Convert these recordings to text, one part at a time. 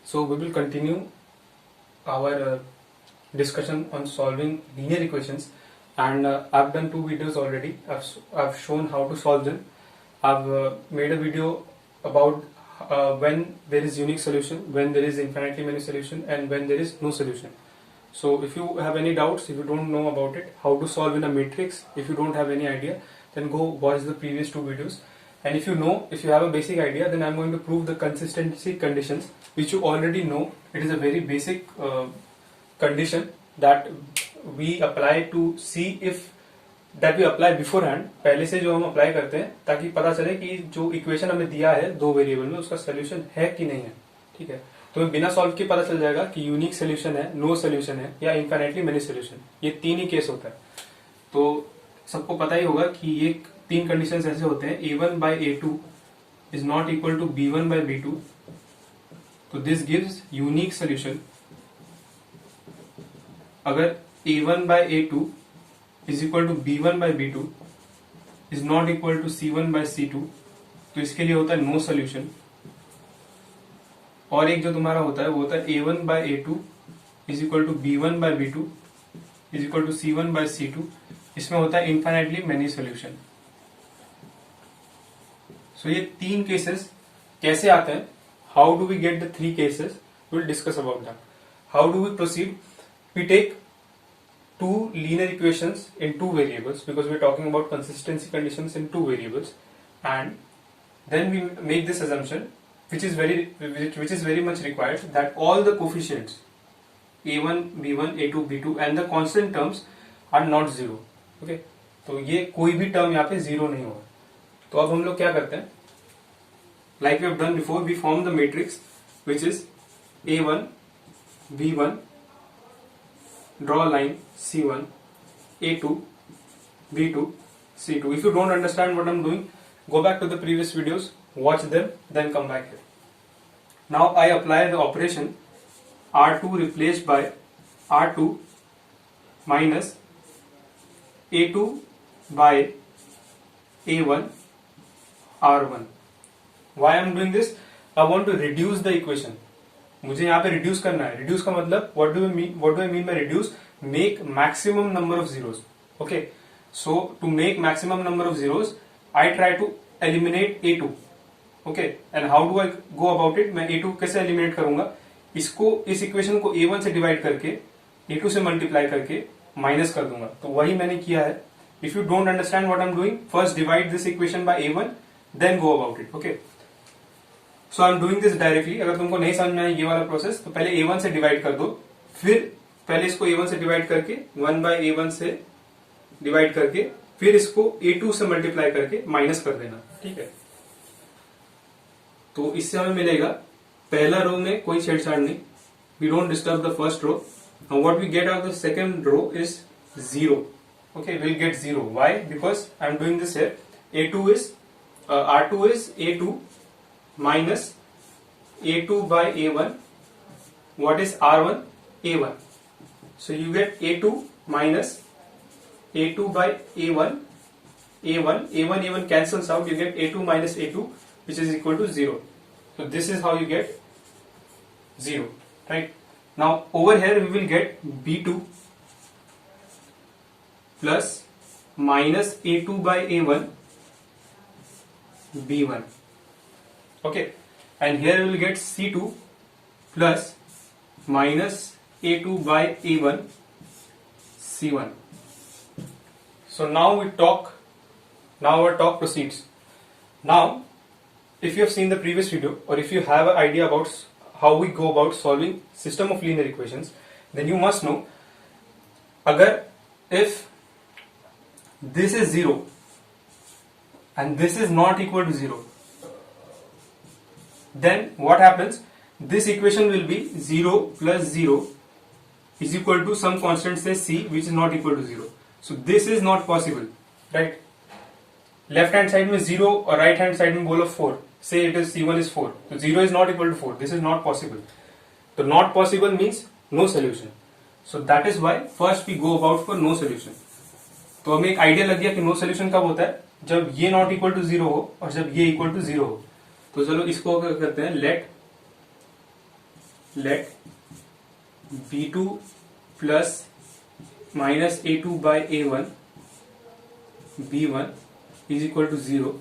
So we will continue our discussion on solving linear equations, and I've done 2 videos already. I've shown how to solve them. I've made a video about when there is unique solution, when there is infinitely many solution, and when there is no solution. So if you have any doubts, if you don't know about it, how to solve in a matrix, if you don't have any idea, then go watch the previous 2 videos. And if you know, if you have a basic idea, then I'm going to prove the consistency conditions, which you already know. It is a very basic condition that we apply to see if that we apply beforehand, पहले से जो हम apply करते हैं ताकि पता चले कि जो इक्वेशन हमें दिया है 2 वेरिएबल में उसका सोल्यूशन है कि नहीं है. ठीक है, तो बिना सॉल्व के पता चल जाएगा कि यूनिक सोल्यूशन है, नो सोल्यूशन है या इनफाइनाइटली मेनी सोल्यूशन. ये 3 ही केस होता है. तो सबको पता ही होगा कि ये 3 कंडीशन ऐसे होते हैं. A1 by A2 is not equal to B1 by B2. तो दिस गिव्स यूनिक सोल्यूशन. अगर A1 by A2 is equal to B1 by B2 is not equal to C1 by C2, तो इसके लिए होता है नो सोल्यूशन. और एक जो तुम्हारा होता है वो होता है A1 by A2 is equal to B1 by B2 is equal to C1 by C2. इसमें होता है इनफाइनाइटली मेनी सोल्यूशन. सो ये 3 केसेस कैसे आते हैं, how do we get the 3 cases, will discuss about that. How do we proceed? We take 2 linear equations in 2 variables because we're talking about consistency conditions in 2 variables, and then we make this assumption which is very much required, that all the coefficients a1 b1 a2 b2 and the constant terms are not zero. okay, तो ये कोई भी term यहाँ पे zero नहीं होगा. तो अब हम लोग क्या करते हैं, like we have done before, we form the matrix which is a1 b1, draw a line C1, A2, B2, C2. If you don't understand what I'm doing, go back to the previous videos, watch them, then come back here. Now I apply the operation R2 replaced by R2 minus A2 by A1 R1. Why I'm doing this? I want to reduce the equation. मुझे यहाँ पे reduce करना है. Reduce का मतलब what do I mean by reduce? Make maximum number of zeros. Okay, so to make maximum number of zeros I try to eliminate A2. Okay, and how do I go about it? मैं A2 कैसे eliminate करूंगा? इसको, इस equation को A1 से divide करके A2 से multiply करके माइनस कर दूंगा. तो वही मैंने किया है. If you don't understand what I am doing, first divide this equation by A1, then go about it. Okay, so I am doing this directly. अगर तुमको नहीं समझ में आए ये वाला प्रोसेस, तो पहले A1 से डिवाइड कर दो, फिर पहले इसको A1 से डिवाइड करके 1 by A1 से डिवाइड करके फिर इसको A2 से मल्टीप्लाई करके माइनस कर देना. ठीक है, तो इससे हमें मिलेगा पहला रो में कोई छेड़छाड़ नहीं, we don't disturb the first row. Now what we get out the second row is 0. Okay, will get 0. Why? Because I am doing this here. A2 is R2 is A2 minus A2 by A1. What is R1? A1. So you get A2 minus A2 by A1. A1 cancels out. You get A2 minus A2, which is equal to 0. So this is how you get 0. Right? Now over here we will get B2 plus minus A2 by A1 B1. Okay, and here we will get C2 plus minus A2 by A1 C1. So now our talk proceeds. Now if you have seen the previous video, or if you have an idea about how we go about solving system of linear equations, then you must know, if this is 0 and this is not equal to 0, then what happens? This equation will be 0 plus 0 is equal to some constant, say C, which is not equal to 0. So this is not possible, right? Left hand side में 0 और right hand side में बोलो 4. Say it is C1 is 4. So 0 is not equal to 4. This is not possible. So not possible means no solution. So that is why first we go about for no solution. तो हमें एक idea लग गया कि no solution कब होता है, जब ये नॉट इक्वल टू 0 हो और जब ये इक्वल टू 0 हो. तो चलो इसको करते हैं, late let B2 plus minus A2 by A1 B1 is equal to 0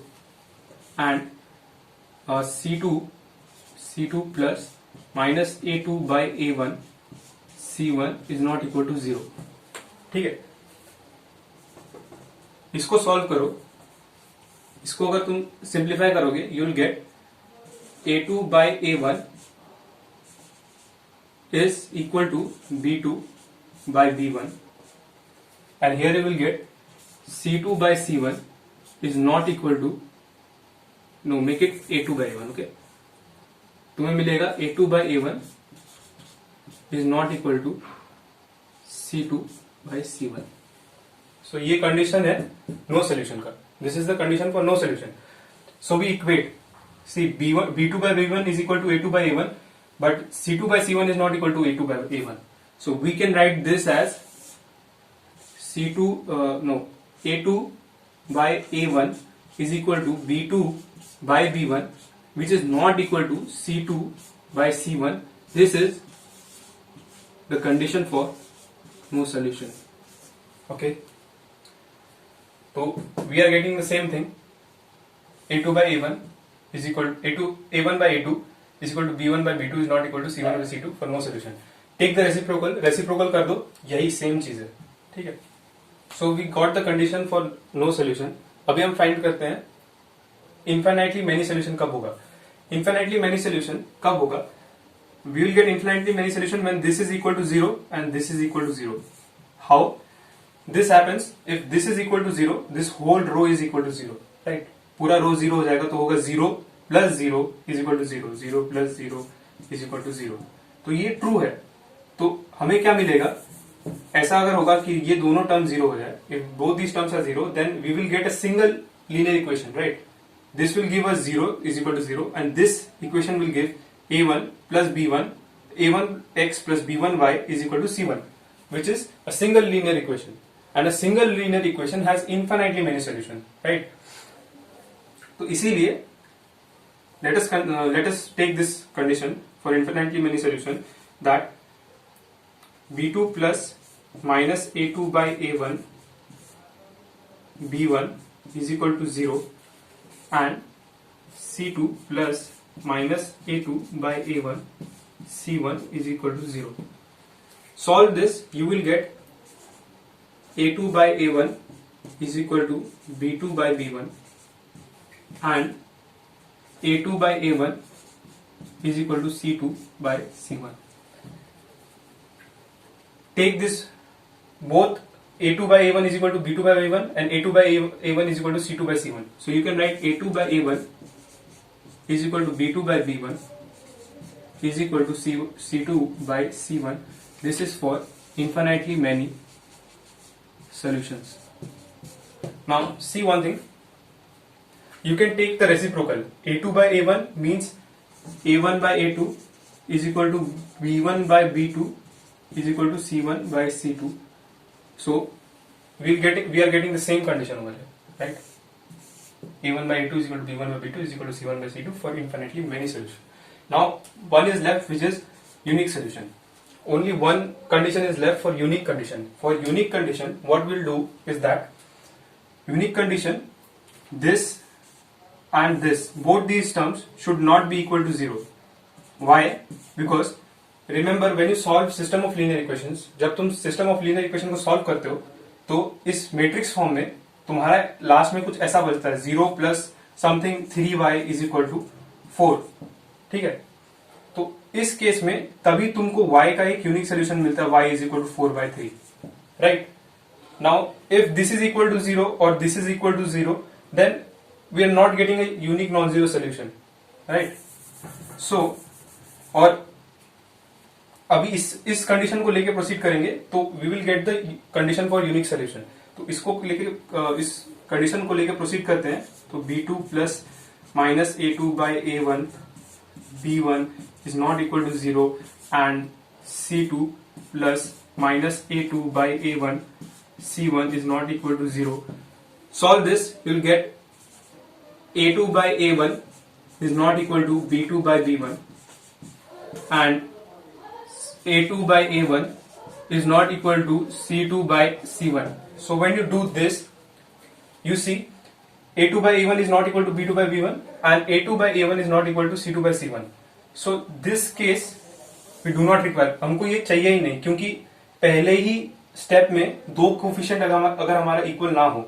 and C2 plus minus A2 by A1 C1 is not equal to 0. ठीक है, इसको सॉल्व करो. इसको अगर तुम सिंप्लीफाई करोगे you will get A2 by A1 is equal to B2 by B1 and here you will get C2 by C1 is not equal to, no, make it A2 by A1. okay, तुम्हें मिलेगा A2 by A1 is not equal to C2 by C1. So ये condition है no solution का. This is the condition for no solution. So we equate, see B2 by B1 is equal to A2 by A1, but C2 by C1 is not equal to A2 by A1. So we can write this as A2 by A1 is equal to B2 by B1, which is not equal to C2 by C1. This is the condition for no solution. Okay. So we are getting the same thing. A2 by A1 is equal to A1 by A2 is equal to B1 by B2 is not equal to C1 by C2 for no solution. Take the reciprocal कर दो, यही same चीज है. ठीक है. So we got the condition for no solution. अभी हम find करते हैं infinitely many solution कब होगा. Infinitely many solution कब होगा? We will get infinitely many solution when this is equal to 0 and this is equal to 0. How? This happens if this is equal to 0, this whole row is equal to 0, right? पूरा रो 0 हो जाएगा तो होगा 0 plus 0 is equal to 0, 0 plus 0 is equal to 0. तो ये true है. तो हमें क्या मिलेगा? ऐसा अगर होगा कि ये दोनों टर्म 0 हो जाए, if both these terms are 0, then we will get a single linear equation, right? This will give us 0 is equal to 0 and this equation will give A1 plus B1, A1x plus B1y is equal to C1, which is a single linear equation. And a single linear equation has infinitely many solutions, right? तो इसीलिए let us take this condition for infinitely many solution that B2 plus minus A2 by A1 B1 is equal to 0 and C2 plus minus A2 by A1 C1 is equal to 0. Solve this, you will get A2 by A1 is equal to B2 by B1 and A2 by A1 is equal to C2 by C1. Take this, both A2 by A1 is equal to B2 by B1 and A2 by A1 is equal to C2 by C1. So you can write A2 by A1 is equal to B2 by B1 is equal to C2 by C1. This is for infinitely many solutions. Now see one thing. You can take the reciprocal. A2 by A1 means A1 by A2 is equal to B1 by B2 is equal to C1 by C2. So we are getting the same condition over here, right? A1 by A2 is equal to B1 by B2 is equal to C1 by C2 for infinitely many solutions. Now one is left, which is unique solution. Only one condition is left for unique condition. For unique condition, what we'll do is that unique condition, this and this, both these terms should not be equal to 0. Why? Because remember when you solve system of linear equations, जब तुम system of linear equation को solve करते हो तो इस matrix form में तुम्हारा last में कुछ ऐसा बचता है 0 plus something 3y is equal to 4. ठीक है. तो इस केस में तभी तुमको y का एक यूनिक सोल्यूशन मिलता है, y is equal to 4 by 3, right? Now if this is equal to 0 or this is equal to 0, then we are not getting a unique non-zero solution, right? So और अभी इस condition को लेके proceed करेंगे तो we will get the condition for unique solution. तो इसको लेके इस कंडीशन को लेके प्रोसीड करते हैं. तो B2 plus minus A2 by A1 B1 is not equal to 0 and C2 plus minus A2 by A1 C1 is not equal to 0. Solve this, you will get A2 by A1 is not equal to B2 by B1 and A2 by A1 is not equal to C2 by C1. So when you do this, you see A2 by A1 is not equal to B2 by B1 and A2 by A1 is not equal to C2 by C1. So this case we do not require. हमको ये चाहिए ही नहीं, क्योंकि पहले ही step में दो coefficient अगर हमारा इक्वल ना हो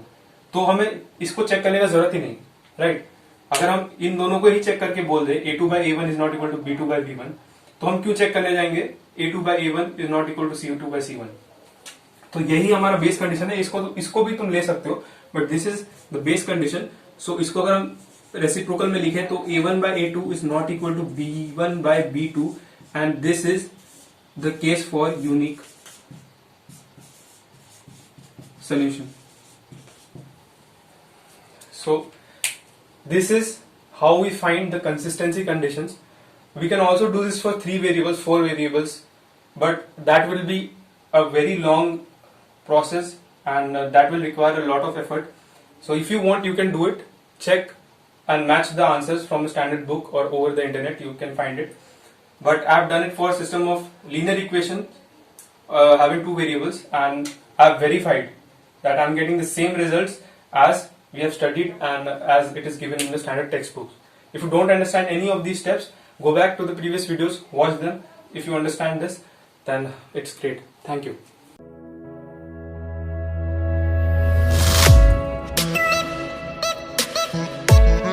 तो हमें इसको चेक करने का जरूरत ही नहीं, राइट? अगर हम इन दोनों को ही चेक करके बोल दे A2 by A1 is not equal to B2 by B1, तो हम क्यों चेक करने जाएंगे A2 by A1 is not equal to C2 by C1? तो यही हमारा बेस कंडीशन है. इसको भी तुम ले सकते हो, but this is the base condition. So इसको अगर हम रेसिप्रोकल में लिखे तो A1 by A2 is not equal to B1 by B2 and this is the case for unique solution. So this is how we find the consistency conditions. We can also do this for 3 variables, 4 variables, but that will be a very long process and that will require a lot of effort. So if you want, you can do it. Check and match the answers from the standard book or over the internet, you can find it. But I've done it for a system of linear equation having 2 variables, and I've verified that I'm getting the same results as we have studied and as it is given in the standard textbooks. If you don't understand any of these steps, go back to the previous videos, watch them. If you understand this, then it's great. Thank you.